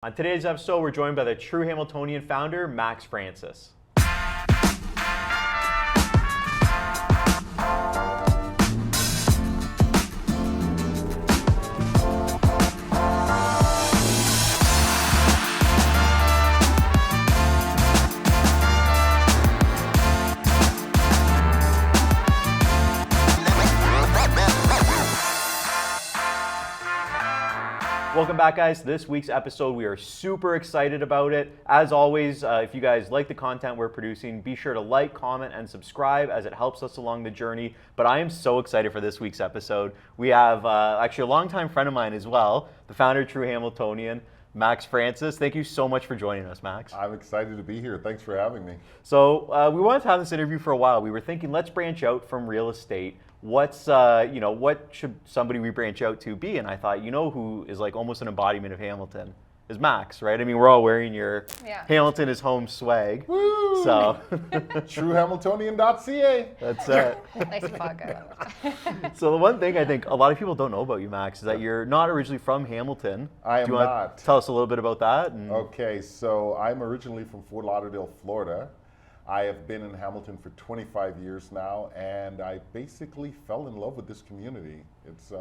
On today's episode, we're joined by the True Hamiltonian founder, Max Francis. Welcome back, guys, to this week's episode. We are super excited about it. As always, if you guys like the content we're producing, be sure to like, comment, and subscribe as it helps us along the journey. But I am so excited for this week's episode. We have actually a longtime friend of mine as well, the founder of True Hamiltonian, Max Francis. Thank you so much for joining us, Max. I'm excited to be here. Thanks for having me. So we wanted to have this interview for a while. We were thinking, let's branch out from real estate. What should somebody we branch out to be? And I thought, who is like almost an embodiment of Hamilton is Max, right? I mean, we're all wearing your Hamilton is home swag. Woo! So TrueHamiltonian.ca. That's it. Nice plug. So the one thing I think a lot of people don't know about you, Max, is that you're not originally from Hamilton. I am Do you want not. to tell us a little bit about that? Okay, so I'm originally from Fort Lauderdale, Florida. I have been in Hamilton for 25 years now, and I basically fell in love with this community. It's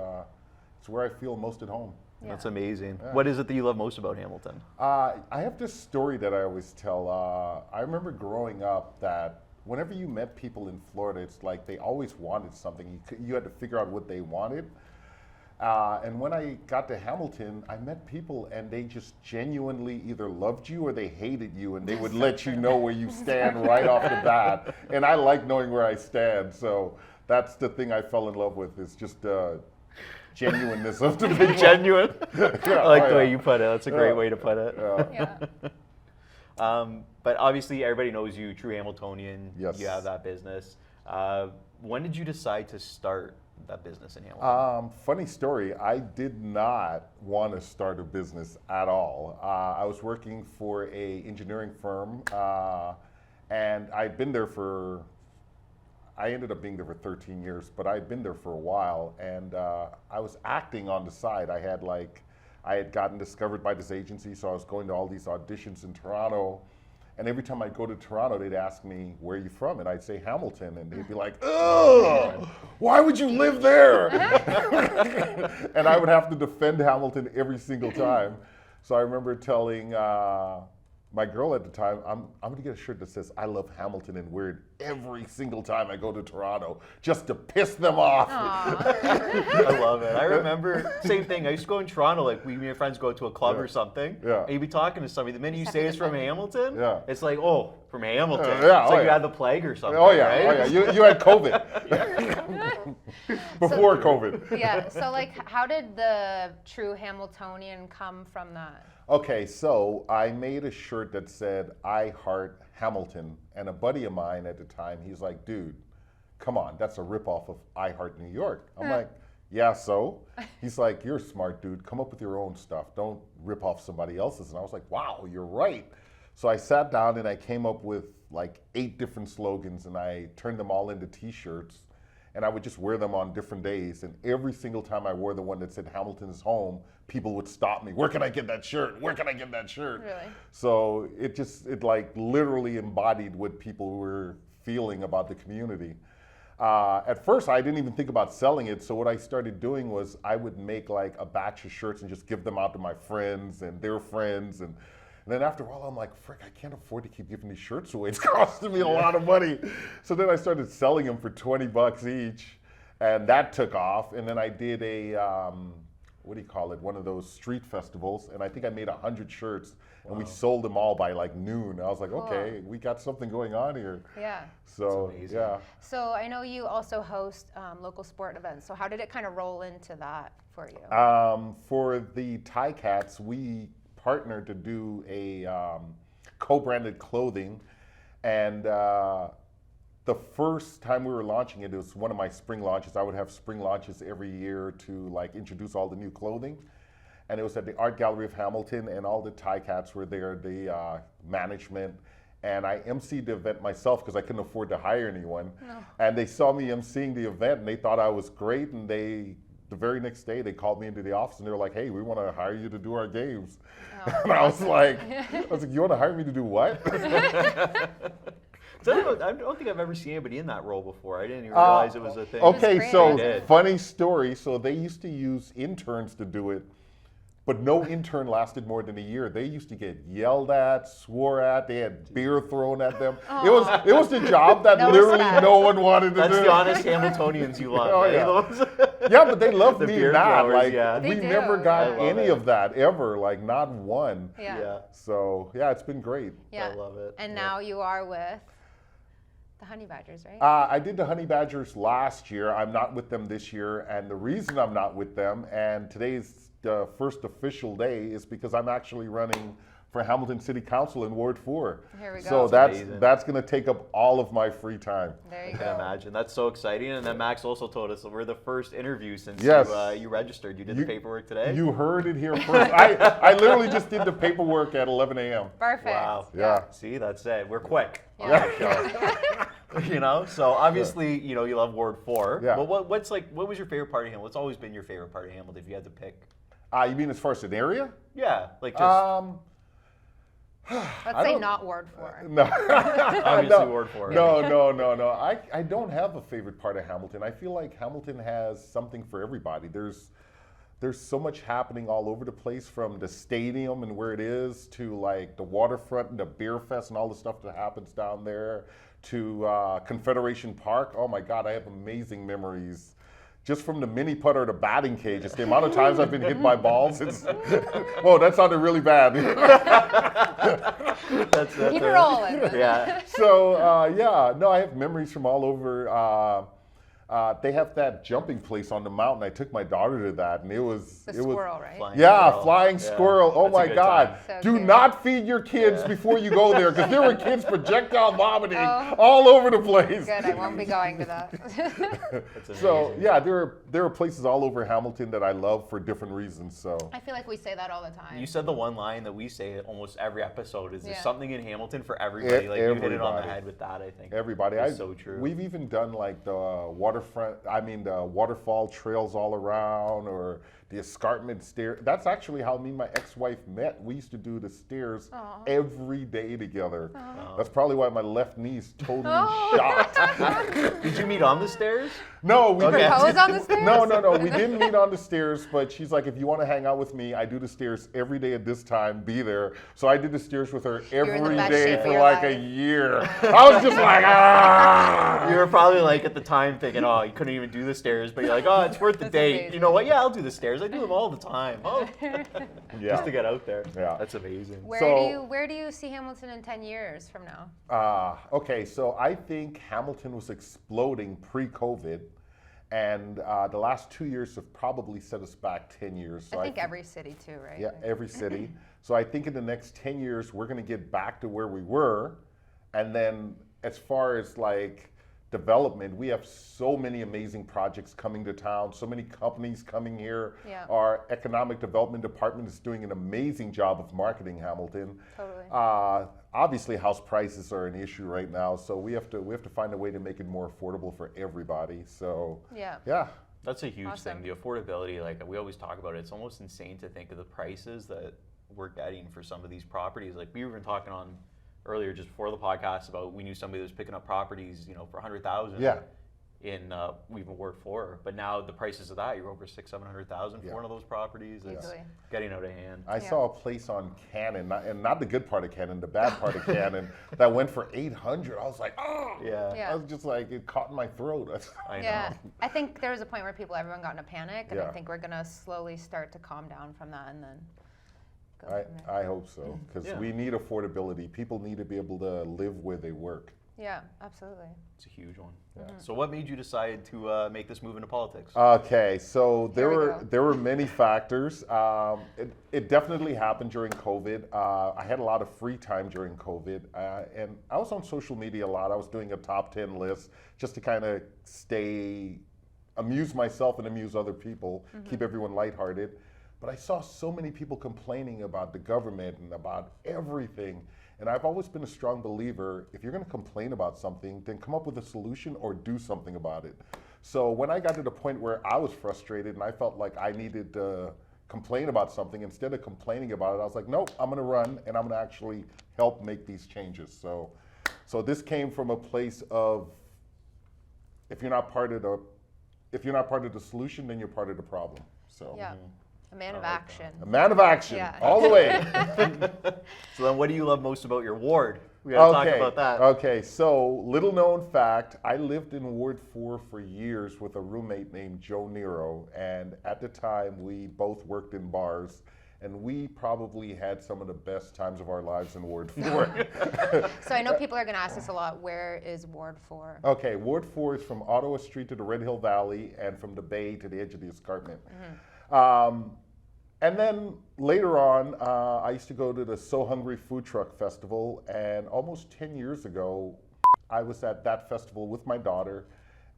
where I feel most at home. Yeah. That's amazing. Yeah. What is it that you love most about Hamilton? I have this story that I always tell. I remember growing up that whenever you met people in Florida, it's like they always wanted something. You had to figure out what they wanted. And when I got to Hamilton, I met people and they just genuinely either loved you or they hated you, and they would let you know where you stand right off the bat. And I like knowing where I stand, so that's the thing I fell in love with, is just genuineness of the people. Genuine. Yeah, I like the way you put it. That's a great Yeah. way to put it. Yeah. Yeah. But obviously, everybody knows you, True Hamiltonian. Yes. You have that business. When did you decide to start that business in Hamilton? Funny story, I did not want to start a business at all. I was working for a engineering firm, and I'd been there I ended up being there for 13 years, but I'd been there for a while, and I was acting on the side. I had gotten discovered by this agency, so I was going to all these auditions in Toronto. And every time I'd go to Toronto, they'd ask me, where are you from? And I'd say Hamilton. And they'd be like, ugh, why would you live there? And I would have to defend Hamilton every single time. So I remember telling my girl at the time, I'm gonna get a shirt that says, I love Hamilton, and wear it every single time I go to Toronto, just to piss them off. I love it. I remember, same thing. I used to go in Toronto, like me and my friends go to a club or something, and you'd be talking to somebody. The minute you say it's from Hamilton, it's like, oh, from Hamilton. It's like you had the plague or something. Oh yeah, right? oh yeah. You had COVID. Before COVID. Yeah. So, how did the True Hamiltonian come from that? Okay, so I made a shirt that said, I heart Hamilton. And a buddy of mine at the time, he's like, dude, come on, that's a ripoff of I Heart New York. I'm like, yeah, so? He's like, you're a smart dude, come up with your own stuff. Don't rip off somebody else's. And I was like, wow, you're right. So I sat down and I came up with like 8 different slogans, and I turned them all into t-shirts. And I would just wear them on different days. And every single time I wore the one that said Hamilton is home, people would stop me. Where can I get that shirt? Where can I get that shirt? Really? So it like literally embodied what people were feeling about the community. At first, I didn't even think about selling it. So what I started doing was I would make like a batch of shirts and just give them out to my friends and their friends. And then after a while, I'm like, frick, I can't afford to keep giving these shirts away. It's costing me a lot of money. So then I started selling them for $20 each, and that took off. And then I did one of those street festivals, and I think I made 100 shirts, and we sold them all by like noon. I was like, okay, we got something going on here. Yeah. So, yeah. So I know you also host local sport events. So how did it kind of roll into that for you? For the Tie Cats, we partnered to do a co-branded clothing, and the first time we were launching it, it was one of my spring launches. I would have spring launches every year to like introduce all the new clothing, and it was at the Art Gallery of Hamilton, and all the Tie Cats were there, the management, and I emceed the event myself because I couldn't afford to hire anyone. And they saw me emceeing the event, and they thought I was great, and they the very next day, they called me into the office and they were like, "Hey, we want to hire you to do our games." Oh, And I was like, "You want to hire me to do what?" So I don't think I've ever seen anybody in that role before. I didn't even realize it was a thing. Okay, great. so They did. funny story. So they used to use interns to do it, but no intern lasted more than a year. They used to get yelled at, swore at. They had beer thrown at them. It was the job that No literally respect. no one wanted to That's do. the honest Hamiltonians you love. Oh, eh? yeah. Those- Yeah, but they loved The me beer not. throwers, Like yeah. we They do, never yeah. got I love any it. of that ever. Like not one. Yeah. Yeah. So yeah, it's been great. Yeah. I love it. And Yeah. now you are with the Honey Badgers, right? I did the Honey Badgers last year. I'm not with them this year, and the reason I'm not with them, and today's the first official day, is because I'm actually running for Hamilton City Council in Ward 4. Here we go. So That's amazing. that's going to take up all of my free time. There you I can go. imagine. That's so exciting. And then Max also told us that we're the first interview since Yes. you registered. You did the paperwork today? You heard it here first. I literally just did the paperwork at 11 a.m. Perfect. Wow. Yeah. See, that's it. We're quick on Yeah. that show. You know, so obviously, you love Ward 4. Yeah. But what was your favorite part of Hamilton? What's always been your favorite part of Hamilton if you had to pick? You mean as far as an area? Yeah, like just Let's say not Ward 4. No. obviously Ward 4. No. I don't have a favorite part of Hamilton. I feel like Hamilton has something for everybody. There's so much happening all over the place, from the stadium and where it is to like the waterfront and the beer fest and all the stuff that happens down there, to Confederation Park. Oh my God, I have amazing memories. Just from the mini putter to batting cages, the amount of times I've been hit by balls, it's, whoa, that sounded really bad. Keep it rolling. Yeah. So I have memories from all over. They have that jumping place on the mountain. I took my daughter to that, and it was The squirrel, right? Flying Yeah, squirrel. flying Yeah. squirrel. Oh That's a my good God! time. So Do cute. not feed your kids before you go there, because there were kids projectile vomiting Oh. all over the place. Good, I won't be going to that. That's amazing. So yeah, there are places all over Hamilton that I love for different reasons. So I feel like we say that all the time. You said the one line that we say almost every episode is there's Yeah. something in Hamilton for everybody. Like you hit it on the Everybody. head with that, I think. everybody, It's so true. We've even done like the the waterfall trails all around, or the escarpment stair. That's actually how me and my ex-wife met. We used to do the stairs Aw. every day together. That's probably why my left knee's totally Oh. shot. Did you meet on the stairs? No, we Okay. didn't. Propose on the stairs? No. We didn't meet on the stairs, but she's like, if you want to hang out with me, I do the stairs every day at this time, be there. So I did the stairs with her in the every best day shape of for your like a life. year. I was just like, ah. You were probably like at the time thinking, oh, you couldn't even do the stairs, but you're like, oh, it's worth the That's date. amazing. You know what? Yeah, I'll do the stairs. I do them all the time. Oh, Yeah. just to get out there. Yeah. That's amazing. Where do you see Hamilton in 10 years from now? Okay, so I think Hamilton was exploding pre-COVID, and the last 2 years have probably set us back 10 years. So I think every city too, right? Yeah, every city. So I think in the next 10 years, we're going to get back to where we were. And then as far as like development, we have so many amazing projects coming to town, so many companies coming here. Yeah. Our economic development department is doing an amazing job of marketing Hamilton. Totally. Obviously, house prices are an issue right now, so we have to find a way to make it more affordable for everybody. So Yeah. That's a huge Awesome. thing. The affordability, like we always talk about it, it's almost insane to think of the prices that we're getting for some of these properties. Like we were even talking on earlier, just before the podcast, about we knew somebody that was picking up properties, for 100,000. Yeah. In even Ward 4, but now the prices of that, you're over 600,000-700,000 for Yeah. one of those properties. It's Easily. getting out of hand. I saw a place on Cannon, and not the good part of Cannon, the bad part of Cannon, that went for 800. I was like, oh! Yeah. Yeah. I was just like, it caught in my throat. I know. Yeah, I think there was a point where everyone got in a panic, and I Yeah. think we're gonna slowly start to calm down from that, and then go from there. I hope so, because Yeah. we need affordability. People need to be able to live where they work. Yeah, absolutely. It's a huge one. So what made you decide to make this move into politics? Okay, so Here we go. there were many factors. It definitely happened during COVID. I had a lot of free time during COVID, and I was on social media a lot. I was doing a top 10 list just to kind of amuse myself and amuse other people, keep everyone lighthearted. But I saw so many people complaining about the government and about everything. And I've always been a strong believer, if you're going to complain about something, then come up with a solution or do something about it. So when I got to the point where I was frustrated and I felt like I needed to complain about something, instead of complaining about it, I was like, nope, I'm going to run and I'm going to actually help make these changes. So this came from a place of, if you're not part of the solution, then you're part of the problem. So Yeah. A man of action. a man of action, Yeah. all the way. So then, what do you love most about your ward? We gotta talk about that. Okay, so little known fact, I lived in Ward 4 for years with a roommate named Joe Nero, and at the time we both worked in bars, and we probably had some of the best times of our lives in Ward 4. So I know people are going to ask this a lot. Where is Ward 4? Okay, Ward 4 is from Ottawa Street to the Red Hill Valley and from the Bay to the edge of the escarpment. And then later on, I used to go to the So Hungry Food Truck Festival, and almost 10 years ago, I was at that festival with my daughter,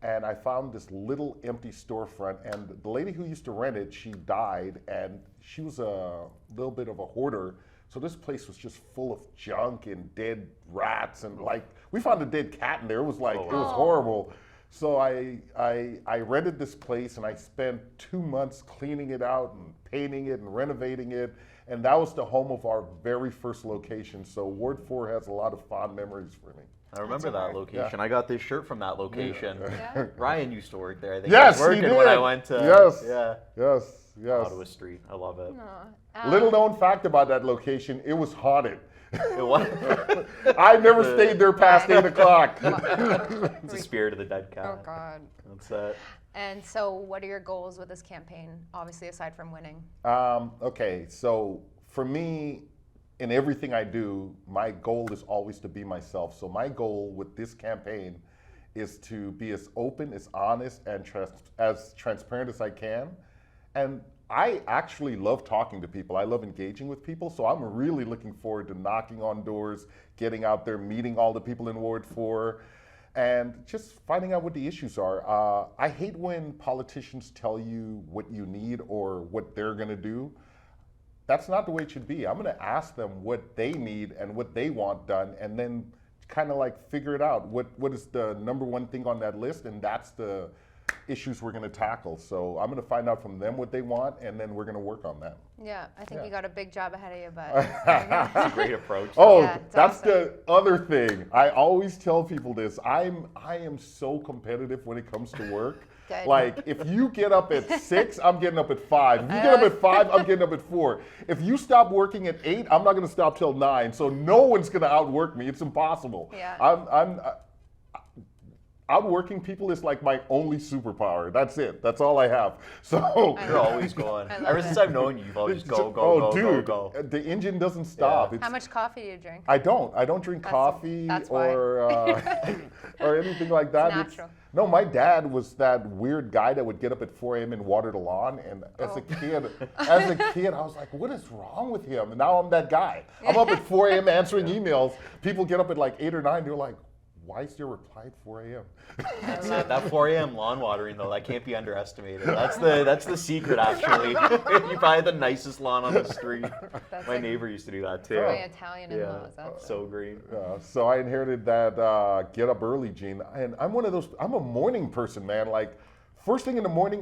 and I found this little empty storefront, and the lady who used to rent it, she died, and she was a little bit of a hoarder. So this place was just full of junk and dead rats, and like, we found a dead cat in there. It was like, it was horrible. So I rented this place, and I spent 2 months cleaning it out and painting it and renovating it. And that was the home of our very first location. So Ward 4 has a lot of fond memories for me. I remember that location. Yeah. I got this shirt from that location. Yeah. Ryan used to work there. I think Yes, he was he working did. when I went to Yes. Ottawa Street. I love it. Little known fact about that location, it was haunted. It was. I never stayed there past 8 o'clock. It's the spirit of the dead cat. Oh, God. That's it. And so what are your goals with this campaign, obviously, aside from winning? Okay, so for me, in everything I do, my goal is always to be myself. So my goal with this campaign is to be as open, as honest, and as transparent as I can. And I actually love talking to people. I love engaging with people. So I'm really looking forward to knocking on doors, getting out there, meeting all the people in Ward 4, and just finding out what the issues are. I hate when politicians tell you what you need or what they're going to do. That's not the way it should be. I'm going to ask them what they need and what they want done, and then kind of like figure it out. What is the number one thing on that list? And that's the issues we're going to tackle. So I'm going to find out from them what they want, and then we're going to work on that. Yeah, I think you got a big job ahead of you, but That's a great approach. Oh, Yeah, it's that's awesome. the other thing. I always tell people this. I am so competitive when it comes to work. Good. Like, if you get up at 6, I'm getting up at 5. If you get up at 5, I'm getting up at 4. If you stop working at 8, I'm not going to stop till 9. So no one's going to outwork me. It's impossible. Yeah. Outworking people is like my only superpower. That's it. That's all I have. So You're always going. I love Ever it. since I've known you, you've always go, dude, go. the engine doesn't stop. Yeah. How much coffee do you drink? I don't drink coffee that's why. or anything like that. It's natural. No, my dad was that weird guy that would get up at 4 a.m. and water the lawn. And as a kid, I was like, what is wrong with him? And now I'm that guy. I'm up at 4 a.m. answering emails. People get up at like 8 or 9. They're like, why is your reply at 4 a.m.? That 4 a.m. lawn watering though, that can't be underestimated. That's the secret actually. You probably have the nicest lawn on the street. That's My like neighbor used to do that too. my Italian in-laws. That's So green. So I inherited that get up early gene, and I'm a morning person, man. Like, first thing in the morning,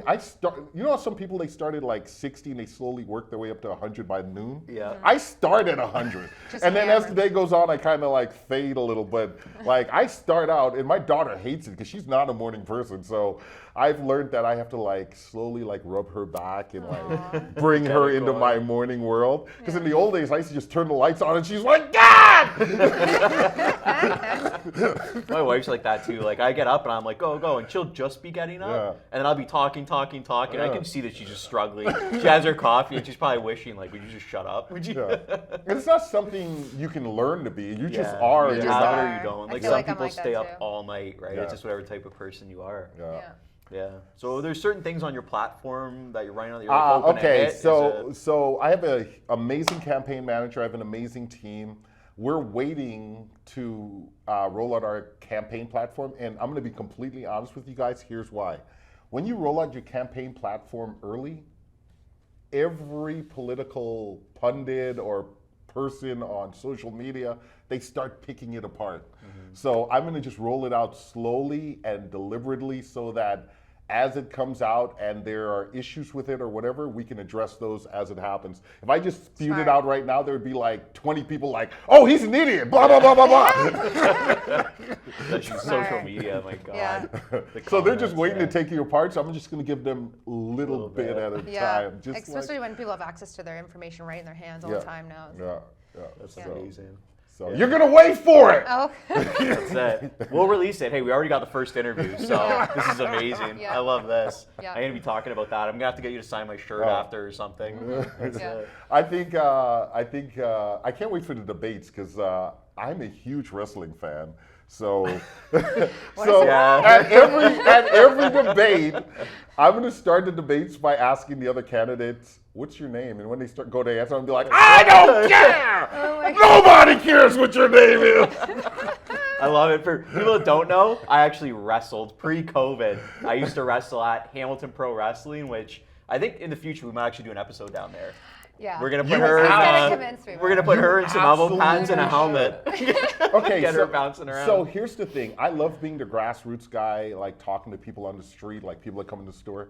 you know how some people, they start at like 60 and they slowly work their way up to 100 by noon? Yeah. I start at 100. Just And then as the hammered. day goes on, I kind of like fade a little, but like I start out, and my daughter hates it because she's not a morning person. So I've learned that I have to like slowly like rub her back and like bring her into going. my morning world. Because in the old days, I used to just turn the lights on and she's like, God! My wife's like that too. Like I get up and I'm like, go, and she'll just be getting up, Yeah. and then I'll be talking. I Yeah. can see that she's just struggling. She has her coffee and she's probably wishing like, would you just shut up? Would you? Yeah. And it's not something you can learn to be. You just Yeah. are. You You're just not- are. are. You don't. I Like feel some like I'm people like that stay up too. all night, right? Yeah. It's just whatever type of person you are. Yeah. Yeah. So there's certain things on your platform that you're running on that you're like, hoping to Okay, hit. so I have an amazing campaign manager. I have an amazing team. We're waiting to roll out our campaign platform, and I'm going to be completely honest with you guys. Here's why. When you roll out your campaign platform early, every political pundit or person on social media, they start picking it apart. So I'm going to just roll it out slowly and deliberately so that as it comes out and there are issues with it or whatever, we can address those as it happens. If I just spewed Smart. it out right now, there would be like 20 people like, oh, he's an idiot, blah, blah, blah, blah, blah. That's just social media, my God. Yeah. The So they're just comments, waiting yeah. to take you apart, so I'm just going to give them a little bit at a Yeah, time. Just especially when people have access to their information right in their hands all the time now. Yeah. That's So, amazing. so you're going to wait for it. Oh, That's it. We'll release it. Hey, we already got the first interview, so Yeah. this is amazing. Yeah. I love this. Yeah. I'm gonna be talking about that. I'm gonna have to get you to sign my shirt Oh. after or something. That's Yeah. it. I think I can't wait for the debates because I'm a huge wrestling fan. So, Yeah. at every debate, I'm going to start the debates by asking the other candidates, "What's your name?" And when they go to answer, I'm gonna be like, "I don't care. Oh my Nobody cares what your name is." I love it. For people that don't know, I actually wrestled pre-COVID. I used to wrestle at Hamilton Pro Wrestling, which I think in the future we might actually do an episode down there. yeah. We're gonna put You her. have- He's gonna convince me, We're gonna put her in some elbow absolutely pads and a should. helmet. Okay, Get her bouncing around. So here's the thing. I love being the grassroots guy, like talking to people on the street, like people that come in the store.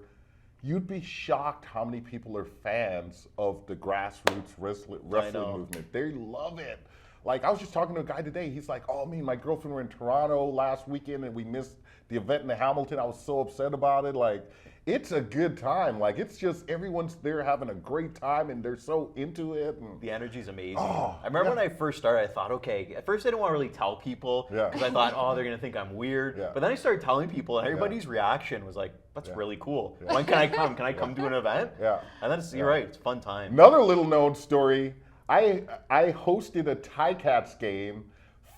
You'd be shocked how many people are fans of the grassroots wrestling know. movement. They love it. Like, I was just talking to a guy today. He's like, "Oh, me and my girlfriend were in Toronto last weekend and we missed the event in the Hamilton. I was so upset about it." Like, it's a good time. Like, it's just everyone's there having a great time and they're so into it. And The energy's amazing. Oh, I remember yeah. when I first started, I thought, okay, at first I didn't want to really tell people Yeah. because I thought, oh, they're going to think I'm weird. Yeah. But then I started telling people and everybody's reaction was like, that's Yeah. really cool. Yeah. When can I come? Can I come to an event? Yeah. And then you're right, it's a fun time. Another little known story, I hosted a Ticats game,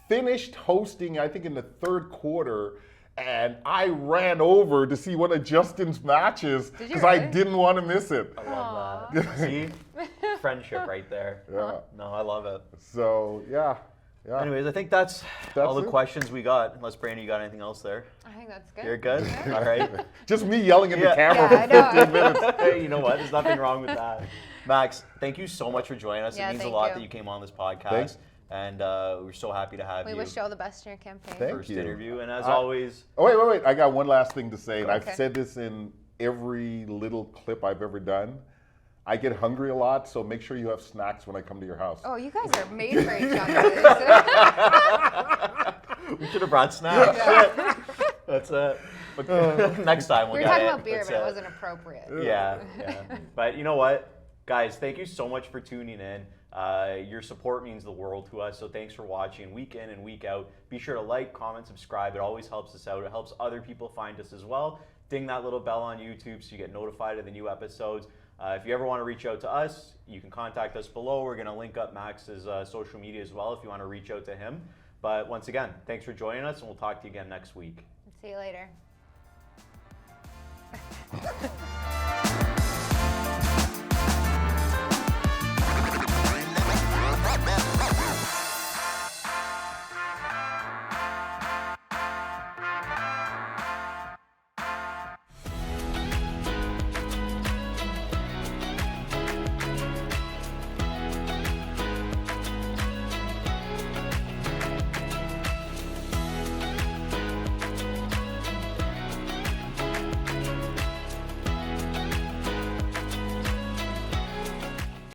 finished hosting, I think in the third quarter, and I ran over to see one of Justin's matches Did you because I really? didn't want to miss it. I love that. See? Friendship right there. Yeah. No, I love it. So, yeah. Anyways, I think that's all the it. questions we got. Unless, Brandy, you got anything else there? I think that's good. You're good? All right. Just me yelling in the Yeah. camera Yeah, I for know. 15 minutes. Hey, you know what? There's nothing wrong with that. Max, thank you so much for joining us. Yeah, it means a thank lot you. that you came on this podcast. Thanks. And we're so happy to have We you. wish you all the best in your campaign. Thank First you. interview. And as I- always, Oh, wait. I got one last thing to say, and Okay. I've said this in every little clip I've ever done. I get hungry a lot, so make sure you have snacks when I come to your house. Oh, you guys are made for each other. we should have brought snacks. Yeah. That's it. But next time we'll We were get talking it. about beer, That's but it wasn't appropriate. Yeah. But you know what? Guys, thank you so much for tuning in. Your support means the world to us, so thanks for watching week in and week out. Be sure to like, comment, subscribe. It always helps us out. It helps other people find us as well. Ding that little bell on YouTube so you get notified of the new episodes. If you ever want to reach out to us, you can contact us below. We're going to link up Max's social media as well if you want to reach out to him. But once again, thanks for joining us, and we'll talk to you again next week. See you later.